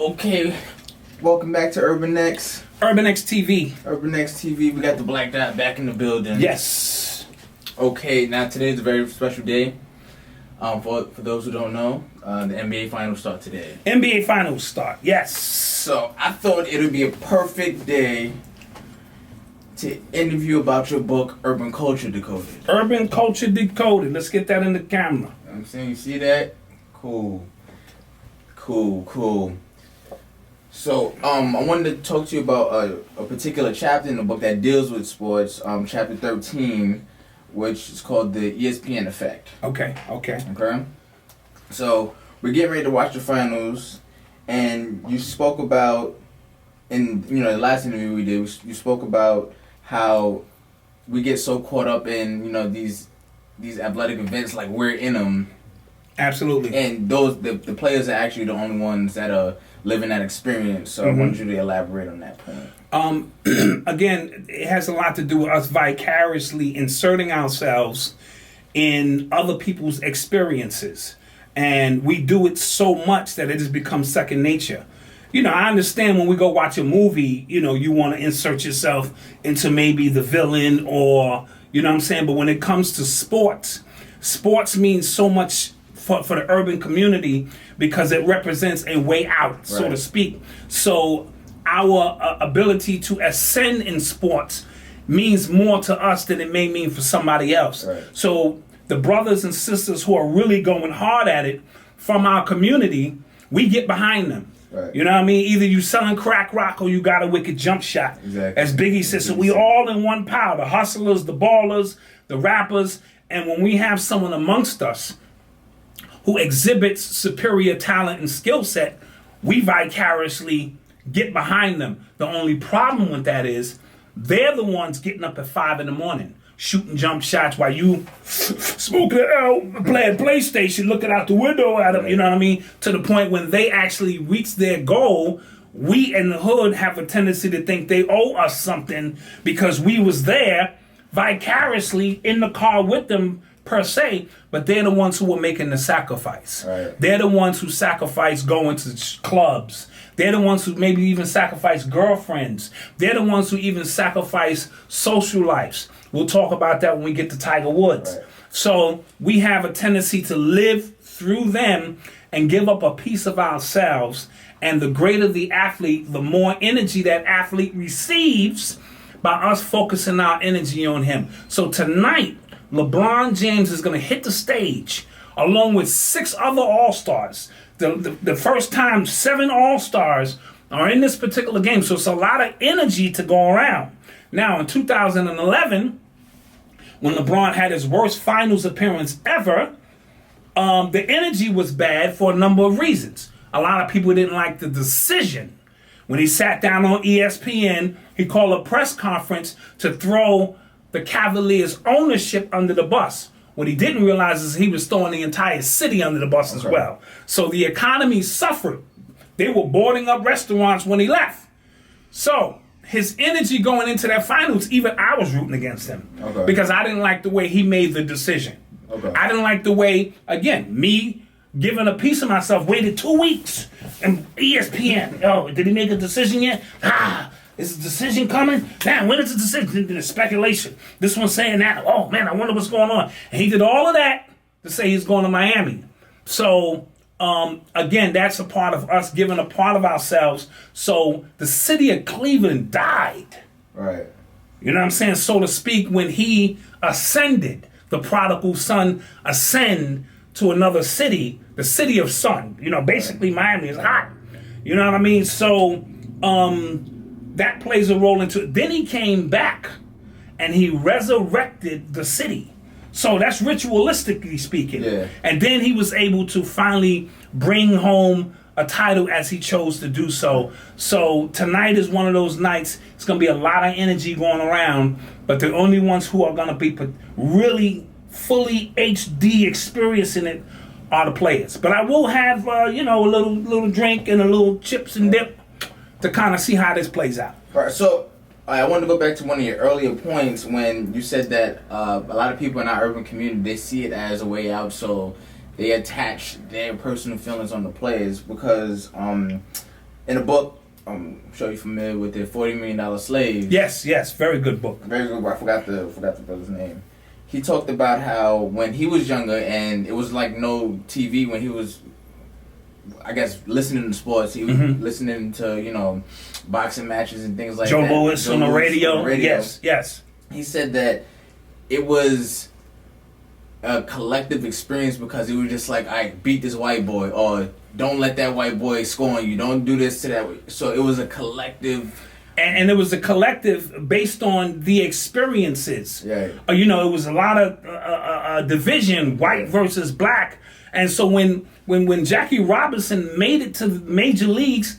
Okay, welcome back to Urban X. Urban X TV. Urban X TV, we got the Black Dot back in the building. Yes. Okay, now today's a very special day. For those who don't know, the NBA Finals start today. NBA Finals start, yes. So I thought it would be a perfect day to interview about your book, Urban Culture Decoded. Urban Culture Decoded. Let's get that in the camera. You know what I'm saying, you see that? Cool. So, I wanted to talk to you about a particular chapter in the book that deals with sports, chapter 13, which is called the ESPN Effect. Okay. So, we're getting ready to watch the finals, and you spoke about, in the last interview we did, you spoke about how we get so caught up in, these athletic events, like we're in them. Absolutely. And the players are actually the only ones that are living that experience. So I wanted you to elaborate on that point. Again, it has a lot to do with us vicariously inserting ourselves in other people's experiences. And we do it so much that it has become second nature. I understand when we go watch a movie, you want to insert yourself into maybe the villain or, what I'm saying? But when it comes to sports means so much for the urban community because it represents a way out, so to speak. So our ability to ascend in sports means more to us than it may mean for somebody else. Right. So the brothers and sisters who are really going hard at it from our community, we get behind them. Right. You know what I mean? Either you selling crack rock or you got a wicked jump shot. Exactly. As Biggie said, so we all in one pile. The hustlers, the ballers, the rappers. And when we have someone amongst us who exhibits superior talent and skill set, we vicariously get behind them. The only problem with that is they're the ones getting up at 5 a.m, shooting jump shots while you smoking out, playing PlayStation, looking out the window at them, you know what I mean? To the point when they actually reach their goal, we in the hood have a tendency to think they owe us something because we was there vicariously in the car with them per se, but they're the ones who are making the sacrifice. Right. They're the ones who sacrifice going to clubs. They're the ones who maybe even sacrifice girlfriends. They're the ones who even sacrifice social lives. We'll talk about that when we get to Tiger Woods. Right. So we have a tendency to live through them and give up a piece of ourselves. And the greater the athlete, the more energy that athlete receives by us focusing our energy on him. So tonight, LeBron James is going to hit the stage along with 6 other All-Stars. The first time 7 All-Stars are in this particular game. So it's a lot of energy to go around. Now, in 2011, when LeBron had his worst finals appearance ever, the energy was bad for a number of reasons. A lot of people didn't like the decision. When he sat down on ESPN, he called a press conference to throw the Cavaliers' ownership under the bus. What he didn't realize is he was throwing the entire city under the bus as well. So the economy suffered. They were boarding up restaurants when he left. So his energy going into that finals, even I was rooting against him. Because I didn't like the way he made the decision. I didn't like the way, again, me giving a piece of myself, waited 2 weeks. And ESPN, did he make a decision yet? Is the decision coming? Man, when is the decision? There's speculation. This one's saying that. Oh, man, I wonder what's going on. And he did all of that to say he's going to Miami. So, again, that's a part of us giving a part of ourselves. So the city of Cleveland died. Right. You know what I'm saying? So to speak, when he ascended, the prodigal son ascend to another city, the city of sun. Basically Miami is hot. You know what I mean? So, that plays a role into it. Then he came back and he resurrected the city. So that's ritualistically speaking. Yeah. And then he was able to finally bring home a title as he chose to do so. So tonight is one of those nights. It's going to be a lot of energy going around, but the only ones who are going to be really fully HD experiencing it are the players. But I will have, a little drink and a little chips and dip to kind of see how this plays out. All right, so I want to go back to one of your earlier points when you said that a lot of people in our urban community, they see it as a way out, so they attach their personal feelings on the players because in a book, I'm sure you're familiar with it, $40 Million Slave. Yes, very good book. Very good book. I forgot the brother's name. He talked about how when he was younger and it was like no TV when he was, I guess, listening to sports. He was listening to, boxing matches and things like Joe that. Louis on the radio. Yes. He said that it was a collective experience because he was just like, I beat this white boy, or don't let that white boy score on you. Don't do this to that. So it was a collective. And it was a collective based on the experiences. Yeah. It was a lot of division, white versus black. And so when Jackie Robinson made it to the major leagues,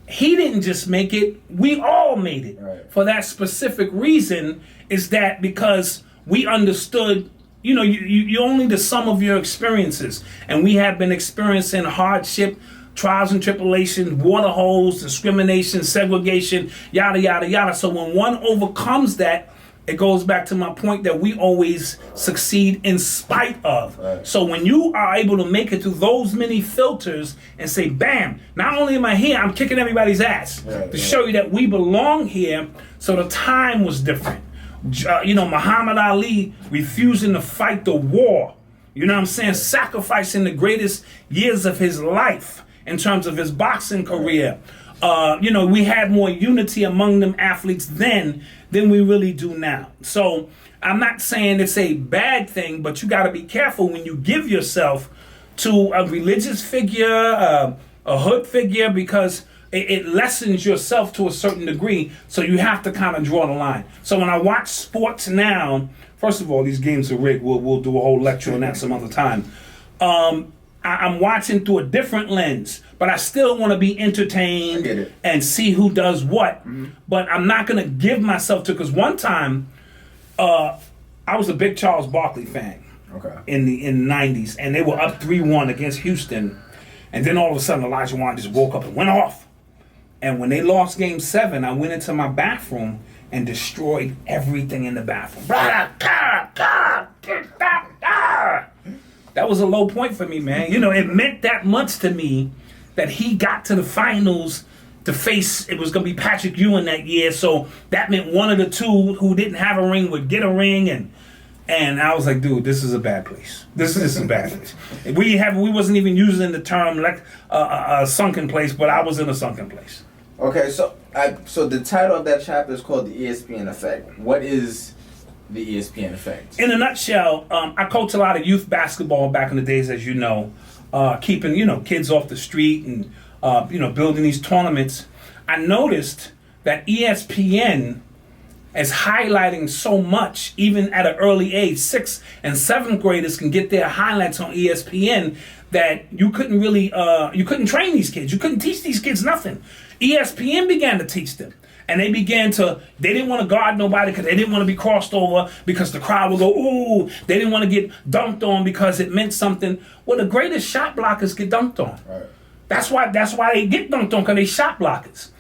he didn't just make it, we all made it. Right. For that specific reason is that because we understood, you only the sum of your experiences. And we have been experiencing hardship, trials and tribulations, water holes, discrimination, segregation, yada, yada, yada. So when one overcomes that, it goes back to my point that we always succeed in spite of. Right. So when you are able to make it through those many filters and say, bam, not only am I here, I'm kicking everybody's ass to show you that we belong here. So the time was different. Muhammad Ali refusing to fight the war. You know what I'm saying? Sacrificing the greatest years of his life in terms of his boxing career. We had more unity among them athletes then than we really do now. So I'm not saying it's a bad thing, but you got to be careful when you give yourself to a religious figure, a hood figure, because it lessens yourself to a certain degree. So you have to kind of draw the line. So when I watch sports now, first of all, these games are rigged. We'll do a whole lecture on that some other time. I'm watching through a different lens, but I still want to be entertained and see who does what. But I'm not going to give myself to, because one time I was a big Charles Barkley fan in the 90s, and they were up 3-1 against Houston. And then all of a sudden, Elijah Wan just woke up and went off. And when they lost Game 7, I went into my bathroom and destroyed everything in the bathroom. That was a low point for me, man. It meant that much to me that he got to the finals to face, it was going to be Patrick Ewing that year. So that meant one of the two who didn't have a ring would get a ring. And I was like, dude, this is a bad place. This is a bad place. We wasn't even using the term like a sunken place, but I was in a sunken place. Okay, so the title of that chapter is called the ESPN Effect. What is the ESPN Effect? In a nutshell, I coached a lot of youth basketball back in the days, as you know, keeping kids off the street and building these tournaments. I noticed that ESPN is highlighting so much, even at an early age. 6th and 7th graders can get their highlights on ESPN that you couldn't really, you couldn't train these kids. You couldn't teach these kids nothing. ESPN began to teach them. And they didn't want to guard nobody because they didn't want to be crossed over because the crowd would go, ooh. They didn't want to get dunked on because it meant something. Well, the greatest shot blockers get dunked on. Right. That's why they get dunked on, because they shot blockers.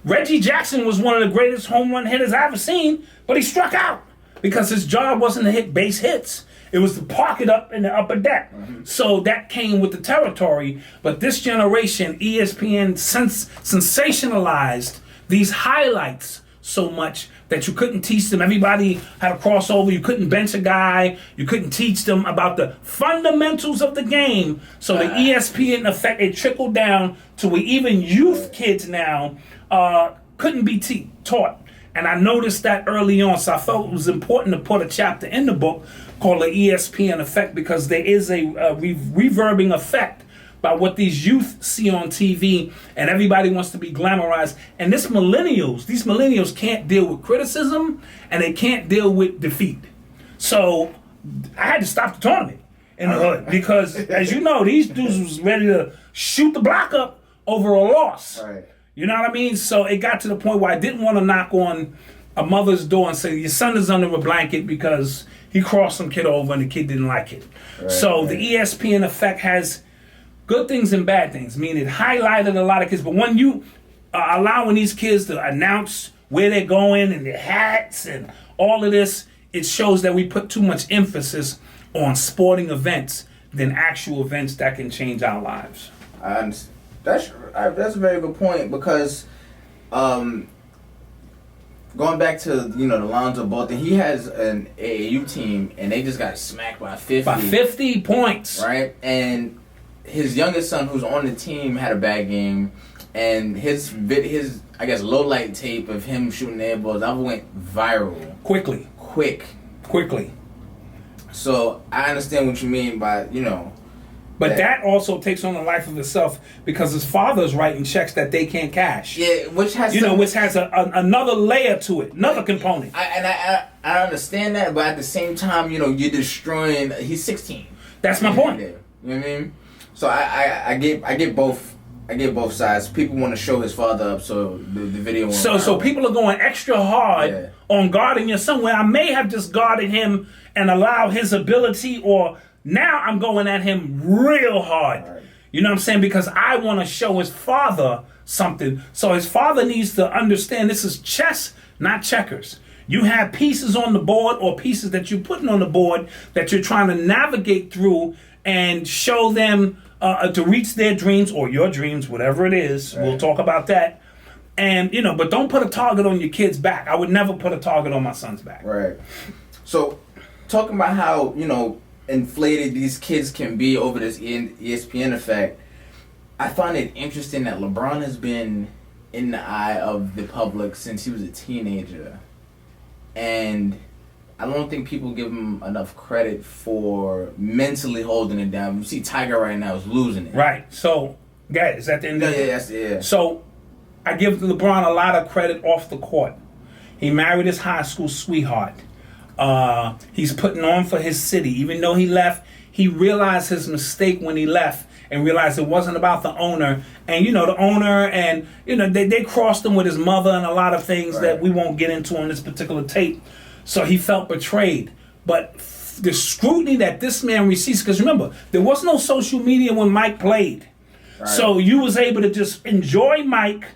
Reggie Jackson was one of the greatest home run hitters I ever seen, but he struck out because his job wasn't to hit base hits. It was to park it up in the upper deck. So that came with the territory. But this generation, ESPN sensationalized these highlights so much that you couldn't teach them. Everybody had a crossover. You couldn't bench a guy. You couldn't teach them about the fundamentals of the game. So the ESPN effect, it trickled down to where even youth kids now couldn't be taught. And I noticed that early on, so I felt it was important to put a chapter in the book called the ESPN Effect, because there is a reverbing effect by what these youth see on TV, and everybody wants to be glamorized. And these millennials can't deal with criticism, and they can't deal with defeat. So I had to stop the tournament in the hood, because as you know, these dudes was ready to shoot the block up over a loss. Right. You know what I mean? So it got to the point where I didn't want to knock on a mother's door and say, your son is under a blanket because he crossed some kid over and the kid didn't like it. Right, so the ESPN Effect has good things and bad things. I mean, it highlighted a lot of kids. But when you are allowing these kids to announce where they're going and their hats and all of this, it shows that we put too much emphasis on sporting events than actual events that can change our lives. That's a very good point because, going back to the Lonzo Ball thing, he has an AAU team and they just got smacked by 50. By 50 points, right? And his youngest son, who's on the team, had a bad game, and his I guess low light tape of him shooting air balls that went viral quickly. So I understand what you mean by But that also takes on a life of itself because his father's writing checks that they can't cash. Yeah, which has another layer to it, another component. I understand that, but at the same time, you're destroying. He's 16. That's my point. You know what I mean? So I get both. I get both sides. People want to show his father up, so the video won't So people are going extra hard on guarding your son, where I may have just guarded him and allow his ability, or now I'm going at him real hard. Right. You know what I'm saying? Because I want to show his father something. So his father needs to understand this is chess, not checkers. You have pieces on the board or pieces that you're putting on the board that you're trying to navigate through and show them to reach their dreams or your dreams, whatever it is. Right. We'll talk about that. And, but don't put a target on your kid's back. I would never put a target on my son's back. Right. So, talking about how, inflated these kids can be over this ESPN effect, I find it interesting that LeBron has been in the eye of the public since he was a teenager. And I don't think people give him enough credit for mentally holding it down. You see Tiger right now is losing it. Right. So, guys, is that the end of it? Yeah. So, I give LeBron a lot of credit off the court. He married his high school sweetheart. He's putting on for his city. Even though he left, he realized his mistake when he left and realized it wasn't about the owner. And, the owner and, they crossed him with his mother and a lot of things that we won't get into on this particular tape. So he felt betrayed. But the scrutiny that this man receives, because remember, there was no social media when Mike played. Right. So you was able to just enjoy Mike.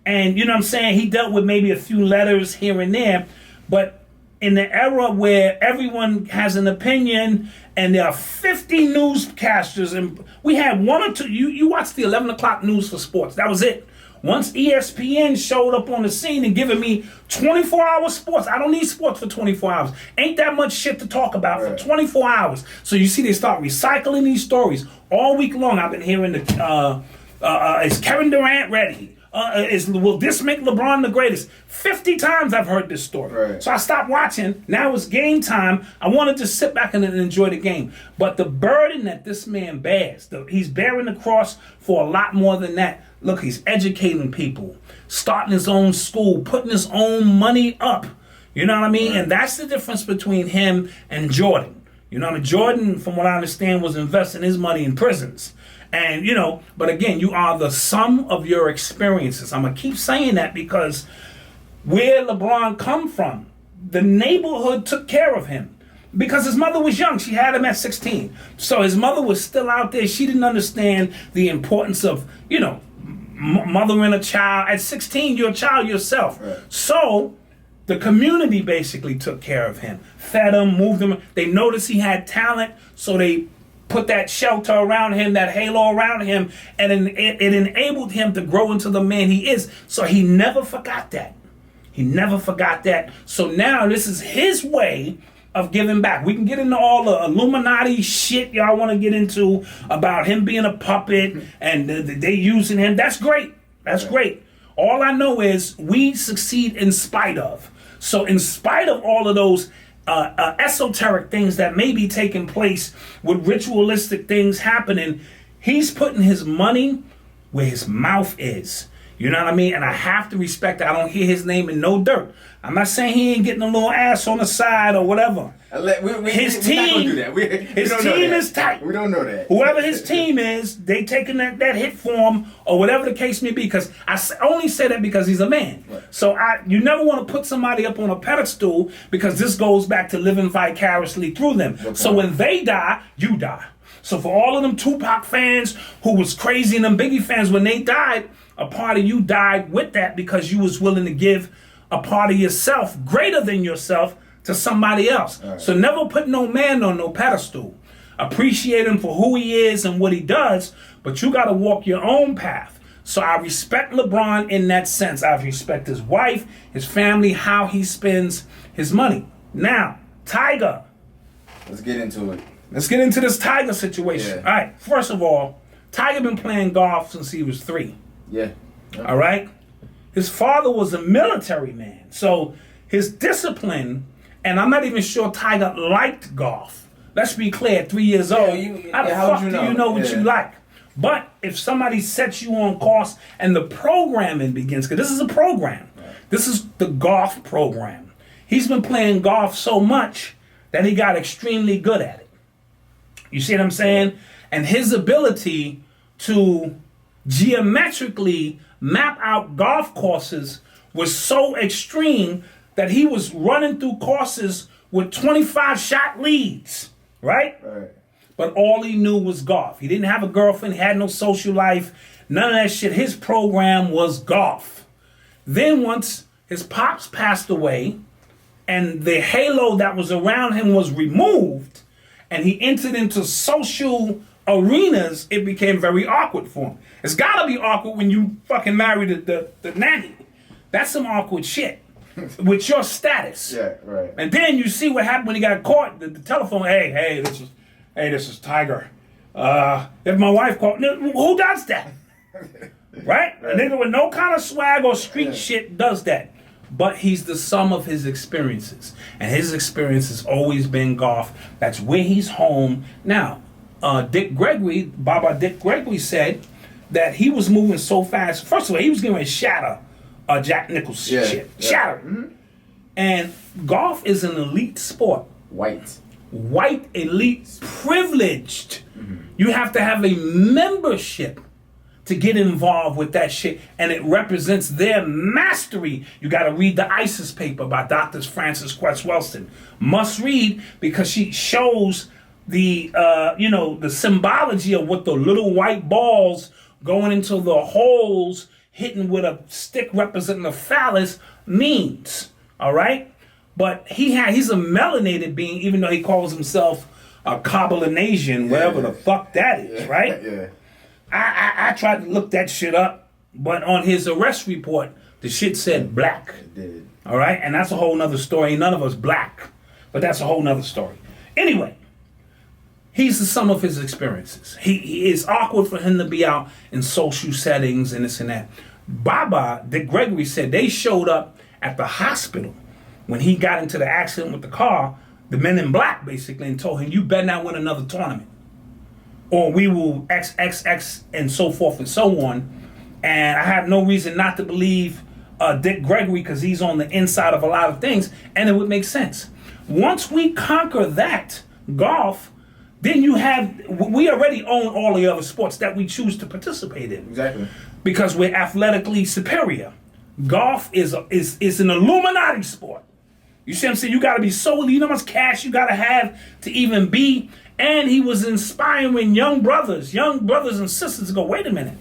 And, you know what I'm saying, he dealt with maybe a few letters here and there. But in the era where everyone has an opinion and there are 50 newscasters, and we had one or two, you watch the 11 o'clock news for sports. That was it. Once ESPN showed up on the scene and giving me 24-hour sports, I don't need sports for 24 hours. Ain't that much shit to talk about for 24 hours. So you see they start recycling these stories. All week long I've been hearing is Kevin Durant ready? Will this make LeBron the greatest? 50 times I've heard this story. Right. So I stopped watching. Now it's game time. I want to just sit back and enjoy the game. But the burden that this man bears, he's bearing the cross for a lot more than that. Look, he's educating people, starting his own school, putting his own money up. You know what I mean? Right. And that's the difference between him and Jordan. Jordan, from what I understand, was investing his money in prisons. And, but again, you are the sum of your experiences. I'm going to keep saying that because where LeBron come from, the neighborhood took care of him. Because his mother was young. She had him at 16. So his mother was still out there. She didn't understand the importance of, mothering a child. At 16, you're a child yourself. Right. So the community basically took care of him. Fed him, moved him. They noticed he had talent, so they put that shelter around him, that halo around him, and it enabled him to grow into the man he is. So he never forgot that. So now this is his way of giving back. We can get into all the Illuminati shit y'all want to get into about him being a puppet and they using him. That's great. All I know is we succeed in spite of. So in spite of all of those esoteric things that may be taking place with ritualistic things happening, he's putting his money where his mouth is. You know what I mean? And I have to respect that. I don't hear his name in no dirt. I'm not saying he ain't getting a little ass on the side or whatever. His team is tight. We don't know that. Whoever his team is, they taking that hit for him or whatever the case may be. Because I only say that because he's a man. Right. So you never want to put somebody up on a pedestal because this goes back to living vicariously through them. Okay. So when they die, you die. So for all of them Tupac fans who was crazy and them Biggie fans, when they died, a part of you died with that because you was willing to give a part of yourself greater than yourself to somebody else. Right. So never put no man on no pedestal. appreciate him for who he is and what he does, but you got to walk your own path. So I respect LeBron in that sense. I respect his wife, his family, how he spends his money. Now, Tiger. Let's get into it. Let's get into this Tiger situation. Yeah. All right, first of all, Tiger been playing golf since he was 3. Yeah. All right? His father was a military man. So his discipline, and I'm not even sure Tiger liked golf. Let's be clear, at 3 years old, how the fuck do you know what you like? But if somebody sets you on course and the programming begins, because this is a program. This is the golf program. He's been playing golf so much that he got extremely good at it. You see what I'm saying? And his ability to geometrically map out golf courses was so extreme that he was running through courses with 25 shot leads, right? Right. But all he knew was golf. He didn't have a girlfriend, he had no social life, none of that shit. His program was golf. Then once his pops passed away and the halo that was around him was removed and he entered into social arenas, it became very awkward for him. It's gotta be awkward when you fucking marry the nanny. That's some awkward shit with your status. Yeah, right. And then you see what happened when he got caught. The telephone, hey, this is Tiger. If my wife called, who does that? Right? A nigga with no kind of swag or street shit does that. But he's the sum of his experiences. And his experience has always been golf. That's where he's home. Now, Baba Dick Gregory said that he was moving so fast. First of all, he was getting ready to shatter Jack Nicklaus shit. Yeah. Shatter it. Mm-hmm. And golf is an elite sport. White Elite, privileged. Mm-hmm. You have to have a membership to get involved with that shit, and it represents their mastery. You got to read the ISIS paper by Dr. Frances Cress Welston. Must read, because she shows the the symbology of what the little white balls going into the holes, hitting with a stick representing a phallus means. All right. But he's a melanated being, even though he calls himself a Cablinasian, whatever the fuck that is, right? Yeah. I tried to look that shit up, but on his arrest report, the shit said black. It did. All right? And that's a whole nother story. None of us black, but that's a whole nother story. Anyway, he's the sum of his experiences. He is awkward for him to be out in social settings and this and that. Baba Dick Gregory said they showed up at the hospital when he got into the accident with the car, the men in black basically, and told him, you better not win another tournament, or we will XXX and so forth and so on. And I have no reason not to believe Dick Gregory, because he's on the inside of a lot of things, and it would make sense. Once we conquer that, golf, then we already own all the other sports that we choose to participate in. Exactly. Because we're athletically superior. Golf is an Illuminati sport. You see what I'm saying? You got to be so, you know how much cash you got to have to even be. And he was inspiring young brothers and sisters to go, wait a minute.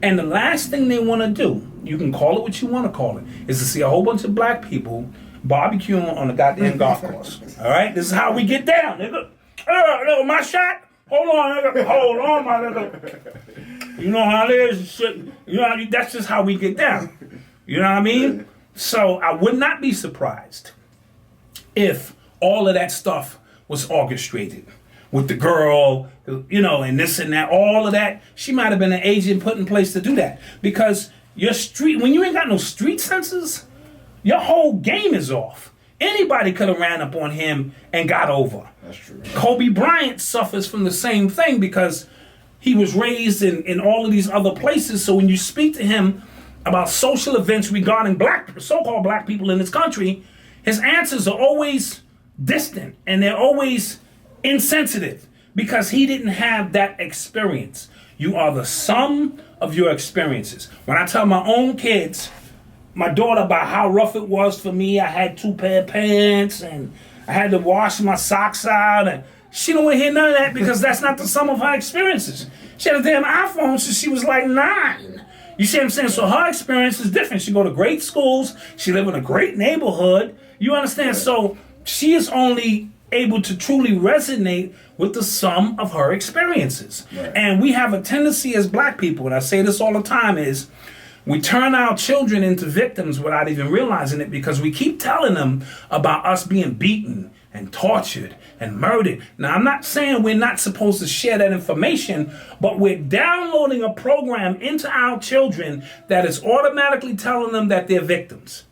And the last thing they want to do, you can call it what you want to call it, is to see a whole bunch of black people barbecuing on the goddamn golf course. All right? This is how we get down, nigga. Nigga, my shot? Hold on, nigga. Hold on, my nigga. You know how it is? Shit. You know, that's just how we get down. You know what I mean? So I would not be surprised if all of that stuff was orchestrated with the girl, and this and that, all of that. She might have been an agent put in place to do that. Because when you ain't got no street senses, your whole game is off. Anybody could have ran up on him and got over. That's true. Kobe Bryant suffers from the same thing because he was raised in all of these other places. So when you speak to him about social events regarding so-called black people in this country, his answers are always distant and they're always insensitive because he didn't have that experience. You are the sum of your experiences. When I tell my own kids, my daughter, about how rough it was for me, I had 2 pair of pants and I had to wash my socks out, and she don't want to hear none of that because that's not the sum of her experiences. She had a damn iPhone since she was like 9. You see what I'm saying? So her experience is different. She go to great schools. She live in a great neighborhood. You understand? So she is only able to truly resonate with the sum of her experiences. Right. And we have a tendency as black people, and I say this all the time, is we turn our children into victims without even realizing it, because we keep telling them about us being beaten and tortured and murdered. Now, I'm not saying we're not supposed to share that information, but we're downloading a program into our children that is automatically telling them that they're victims.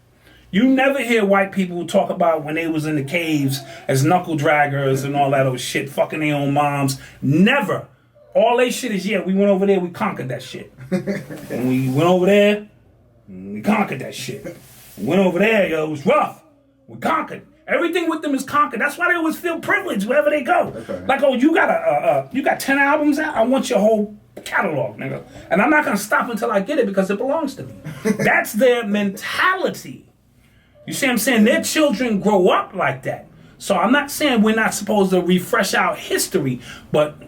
You never hear white people talk about when they was in the caves as knuckle draggers and all that old shit, fucking their own moms. Never. All they shit is, we went over there, we conquered that shit. And we went over there, we conquered that shit. We went over there, it was rough. We conquered. Everything with them is conquered. That's why they always feel privileged wherever they go. Okay. Like, oh, you got 10 albums out? I want your whole catalog, nigga. And I'm not going to stop until I get it because it belongs to me. That's their mentality. You see what I'm saying? Their children grow up like that. So I'm not saying we're not supposed to refresh our history, but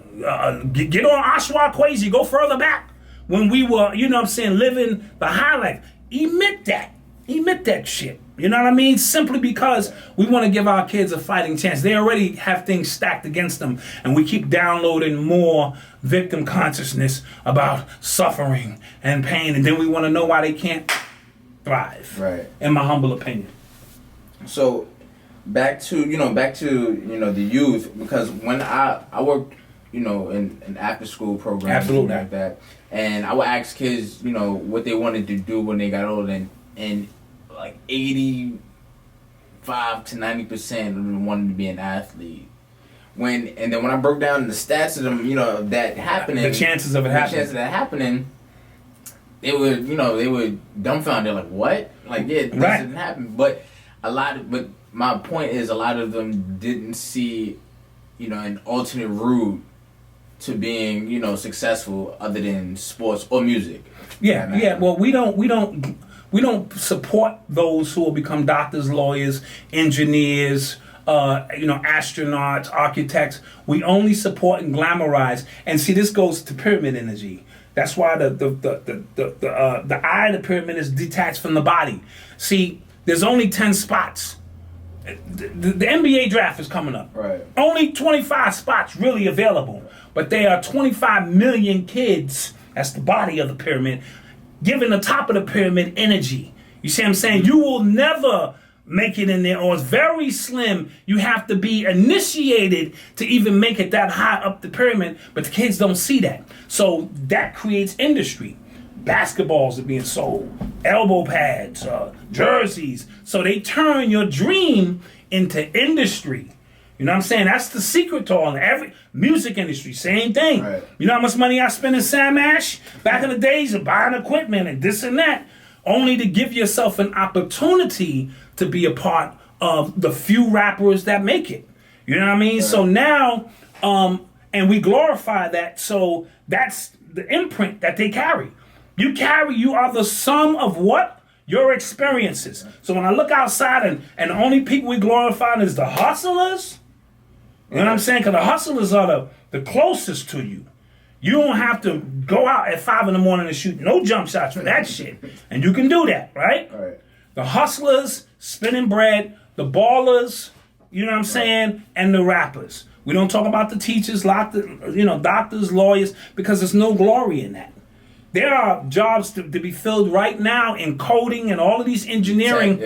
get on Oshawa Kwesi, go further back. When we were, living the high life. Emit that shit. You know what I mean? Simply because we want to give our kids a fighting chance. They already have things stacked against them, and we keep downloading more victim consciousness about suffering and pain, and then we want to know why they can't thrive. Right. In my humble opinion. So, back to the youth, because when I worked, in after school programs, absolutely, like that, and I would ask kids, what they wanted to do when they got older, and like 85 to 90% of them wanted to be an athlete. And then when I broke down the stats of them, that happening, the chances of that happening, they were dumbfounded, like, what? Like, this didn't happen. But my point is, a lot of them didn't see, an alternate route to being, successful other than sports or music. Yeah. Well, we don't support those who will become doctors, lawyers, engineers, astronauts, architects. We only support and glamorize. And see, this goes to pyramid energy. That's why the eye of the pyramid is detached from the body. See, there's only 10 spots. The NBA draft is coming up. Right. Only 25 spots really available. But there are 25 million kids, that's the body of the pyramid, giving the top of the pyramid energy. You see what I'm saying? You will never make it in there, or it's very slim. You have to be initiated to even make it that high up the pyramid, but the kids don't see that. So that creates industry. Basketballs are being sold, elbow pads, jerseys. So they turn your dream into industry. You know what I'm saying? That's the secret to all every music industry. Same thing. Right. You know how much money I spent in Sam Ash back in the days of buying equipment and this and that, only to give yourself an opportunity to be a part of the few rappers that make it. You know what I mean? Right. So now, and we glorify that. So that's the imprint that they carry. You are the sum of what? Your experiences. So when I look outside and the only people we glorify is the hustlers, you know what I'm saying? Because the hustlers are the closest to you. You don't have to go out at 5 a.m. and shoot no jump shots for that shit. And you can do that, right? Right. The hustlers, spinning bread, the ballers, you know what I'm saying? And the rappers. We don't talk about the teachers, doctors, lawyers, because there's no glory in that. There are jobs to be filled right now in coding and all of these engineering,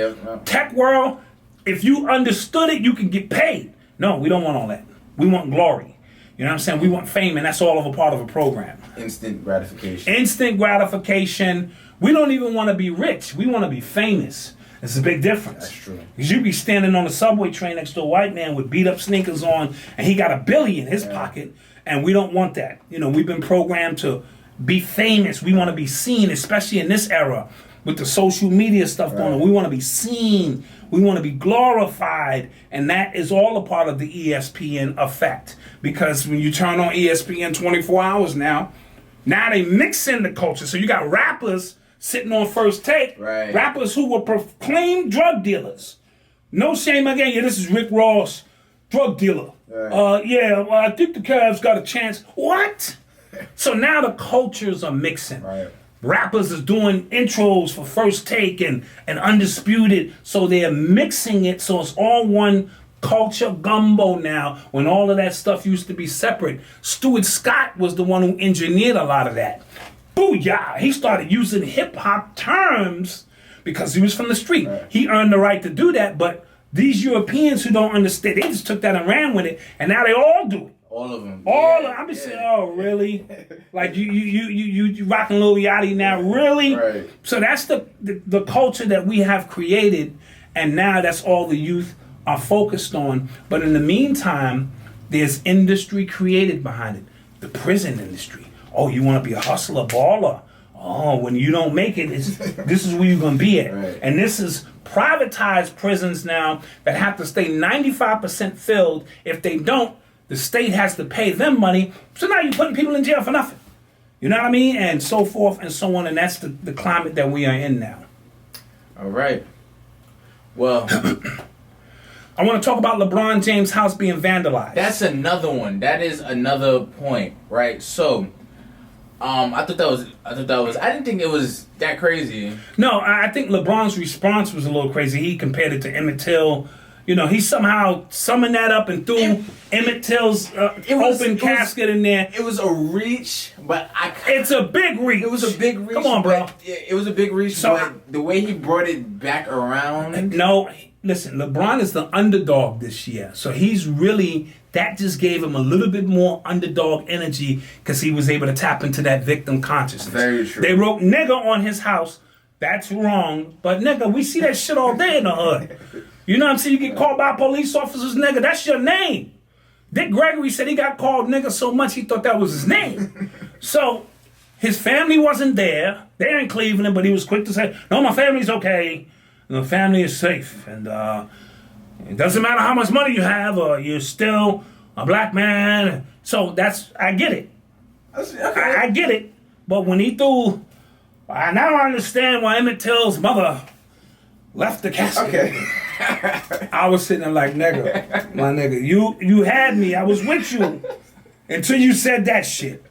tech world. If you understood it, you could get paid. No, we don't want all that. We want glory. You know what I'm saying? We want fame, and that's all of a part of a program. Instant gratification. Instant gratification. We don't even want to be rich. We want to be famous. It's a big difference. That's true. Because you be standing on a subway train next to a white man with beat up sneakers on, and he got $1 billion in his pocket, and we don't want that. We've been programmed to be famous. We want to be seen, especially in this era with the social media stuff going on. We want to be seen. We want to be glorified. And that is all a part of the ESPN effect. Because when you turn on ESPN 24 hours now they mix in the culture. So you got rappers sitting on First Take. Right. Rappers who were proclaimed drug dealers. No shame again. Yeah, this is Rick Ross, drug dealer. Right. I think the Cavs got a chance. What? So now the cultures are mixing. Right. Rappers is doing intros for First Take and Undisputed. So they're mixing it so it's all one culture gumbo now when all of that stuff used to be separate. Stuart Scott was the one who engineered a lot of that. Booyah! He started using hip-hop terms because he was from the street. Right. He earned the right to do that, but these Europeans who don't understand, they just took that and ran with it, and now they all do it. All of them. I'm just saying, oh, really? Like, you rocking Lil Yachty now, really? Right. So that's the culture that we have created, and now that's all the youth are focused on. But in the meantime, there's industry created behind it. The prison industry. Oh, you want to be a hustler, baller. Oh, when you don't make it, this is where you're going to be at. Right. And this is privatized prisons now that have to stay 95% filled. If they don't, the state has to pay them money. So now you're putting people in jail for nothing. You know what I mean? And so forth and so on. And that's the climate that we are in now. All right. Well, I want to talk about LeBron James' house being vandalized. That's another one. That is another point, right? So, I didn't think it was that crazy. No, I think LeBron's response was a little crazy. He compared it to Emmett Till. You know, he somehow summoned that up and threw Emmett Till's casket in there. It was a reach, but it's a big reach. It was a big reach. Come on, bro. It was a big reach, so but the way he brought it back around. No, listen, LeBron is the underdog this year. So he's really, that just gave him a little bit more underdog energy because he was able to tap into that victim consciousness. Very true. They wrote nigga on his house. That's wrong. But nigga, we see that shit all day in the hood. You know what I'm saying? You get called by police officers, nigga. That's your name. Dick Gregory said he got called nigga so much he thought that was his name. So his family wasn't there. They're in Cleveland, but he was quick to say, no, my family's okay. The family is safe. And it doesn't matter how much money you have or you're still a black man. So I get it. Okay. I get it. But when he threw, I now understand why Emmett Till's mother left the casket. Okay. I was sitting there like, nigga, my nigga, you had me. I was with you until you said that shit.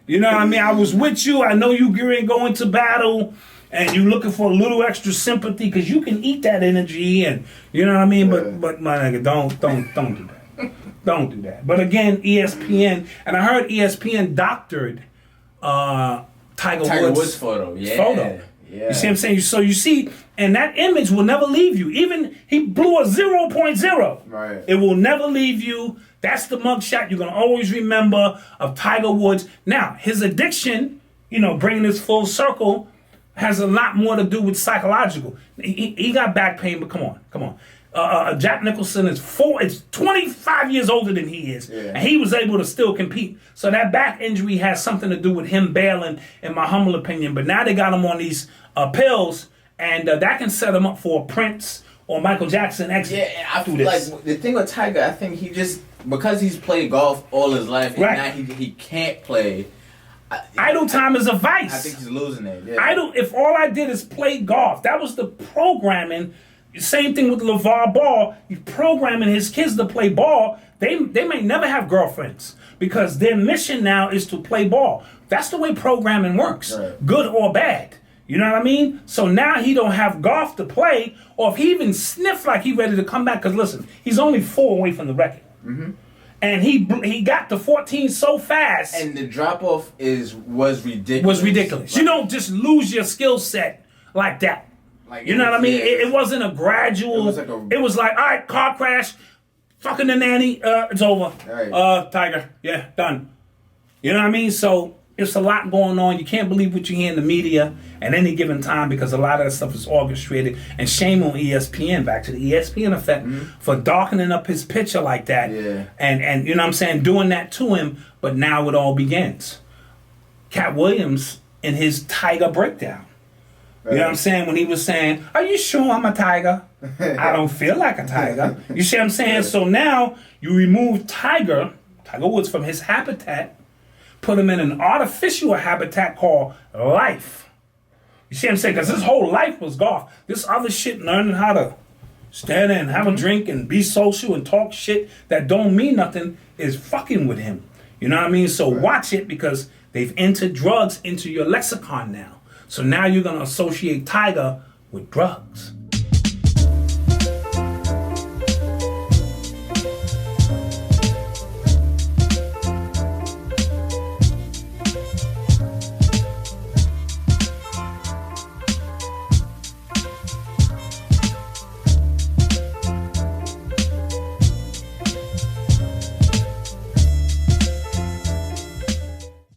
You know what I mean? I was with you. I know you ain't going to battle and you looking for a little extra sympathy because you can eat that energy and you know what I mean? But my nigga, don't do that. Don't do that. But again, ESPN, and I heard ESPN doctored Tiger Woods' photo. Yeah. You see what I'm saying? So you see, and that image will never leave you. Even he blew a 0.0. Right. It will never leave you. That's the mugshot you're going to always remember of Tiger Woods. Now, his addiction, bringing this full circle, has a lot more to do with psychological. He got back pain, but come on. Jack Nicholson is 25 years older than he is, and he was able to still compete. So that back injury has something to do with him bailing, in my humble opinion. But now they got him on these pills, and that can set him up for a Prince or Michael Jackson exit. Yeah, I feel like the thing with Tiger, I think he just, because he's played golf all his life, and now he can't play. Idle time is a vice. I think he's losing it. Yeah. If all I did is play golf, that was the programming. Same thing with LeVar Ball. He's programming his kids to play ball. They may never have girlfriends because their mission now is to play ball. That's the way programming works, good or bad. You know what I mean? So now he don't have golf to play, or if he even sniffs like he's ready to come back, because listen, he's only 4 away from the record. Mm-hmm. And he got to 14 so fast. And the drop-off was ridiculous. Like, you don't just lose your skill set like that. You know what I mean? It wasn't a gradual. It was like, all right, car crash, fucking the nanny, it's over. Right. Tiger, done. You know what I mean? So it's a lot going on. You can't believe what you hear in the media at any given time because a lot of that stuff is orchestrated. And shame on ESPN, back to the ESPN effect, for darkening up his picture like that. Yeah. And you know what I'm saying, doing that to him. But now it all begins. Cat Williams in his Tiger breakdown. You know what I'm saying? When he was saying, are you sure I'm a tiger? I don't feel like a tiger. You see what I'm saying? So now you remove Tiger Woods from his habitat, put him in an artificial habitat called life. You see what I'm saying? Because his whole life was golf. This other shit, learning how to stand and have a drink and be social and talk shit that don't mean nothing, is fucking with him. You know what I mean? So watch it, because they've entered drugs into your lexicon now. So now you're going to associate Tiger with drugs.